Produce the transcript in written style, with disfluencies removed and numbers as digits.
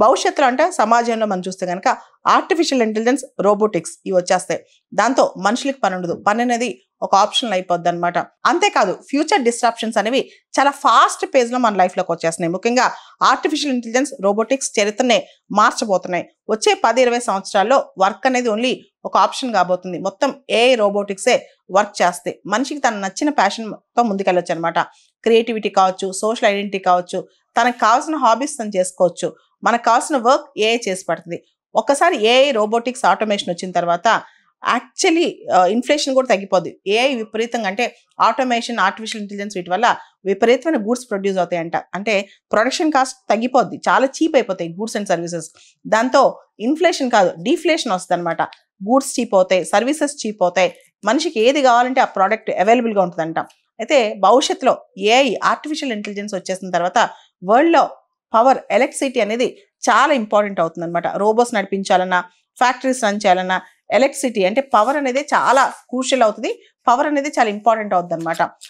భవిష్యత్తులో అంటే సమాజంలో మనం చూస్తే కనుక ఆర్టిఫిషియల్ ఇంటెలిజెన్స్, రోబోటిక్స్ ఇవి వచ్చేస్తాయి. దాంతో మనుషులకి పని ఉండదు. పని అనేది ఒక ఆప్షనల్ అయిపోద్ది అనమాట. అంతేకాదు ఫ్యూచర్ డిస్ట్రాప్షన్స్ అనేవి చాలా ఫాస్ట్ పేజ్లో మన లైఫ్లోకి వచ్చేస్తున్నాయి. ముఖ్యంగా ఆర్టిఫిషియల్ ఇంటెలిజెన్స్, రోబోటిక్స్ చరిత్రనే మార్చబోతున్నాయి. వచ్చే 10-20 సంవత్సరాల్లో వర్క్ అనేది ఓన్లీ ఒక ఆప్షన్ కాబోతుంది. మొత్తం ఏఐ, రోబోటిక్సే వర్క్ చేస్తాయి. మనిషికి తన నచ్చిన ప్యాషన్తో ముందుకెళ్ళొచ్చు అనమాట. క్రియేటివిటీ కావచ్చు, సోషల్ ఐడెంటిటీ కావచ్చు, తనకు కావాల్సిన హాబీస్ తను చేసుకోవచ్చు. మనకు కావాల్సిన వర్క్ ఏఐ చేసి పడుతుంది. ఒక్కసారి ఏఐ, రోబోటిక్స్, ఆటోమేషన్ వచ్చిన తర్వాత యాక్చువల్లీ ఇన్ఫ్లేషన్ కూడా తగ్గిపోద్ది. ఏఐ విపరీతంగా అంటే ఆటోమేషన్, ఆర్టిఫిషియల్ ఇంటెలిజెన్స్ వీటి వల్ల విపరీతమైన గూడ్స్ ప్రొడ్యూస్ అవుతాయంట. అంటే ప్రొడక్షన్ కాస్ట్ తగ్గిపోద్ది, చాలా చీప్ అయిపోతాయి గూడ్స్ అండ్ సర్వీసెస్. దాంతో ఇన్ఫ్లేషన్ కాదు, డీఫ్లేషన్ వస్తుంది అనమాట. గూడ్స్ చీప్ అవుతాయి, సర్వీసెస్ చీప్ అవుతాయి. మనిషికి ఏది కావాలంటే ఆ ప్రోడక్ట్ అవైలబుల్గా ఉంటుందంట. అయితే భవిష్యత్తులో ఏఐ, ఆర్టిఫిషియల్ ఇంటెలిజెన్స్ వచ్చేసిన తర్వాత వరల్డ్లో పవర్, ఎలక్ట్రిసిటీ అనేది చాలా ఇంపార్టెంట్ అవుతుంది అనమాట. రోబోస్ నడిపించాలన్నా, ఫ్యాక్టరీస్ రన్ చేయాలన్నా ఎలక్ట్రిసిటీ అంటే పవర్ అనేది చాలా క్రూషియల్ అవుతుంది. పవర్ అనేది చాలా ఇంపార్టెంట్ అవుతుంది అనమాట.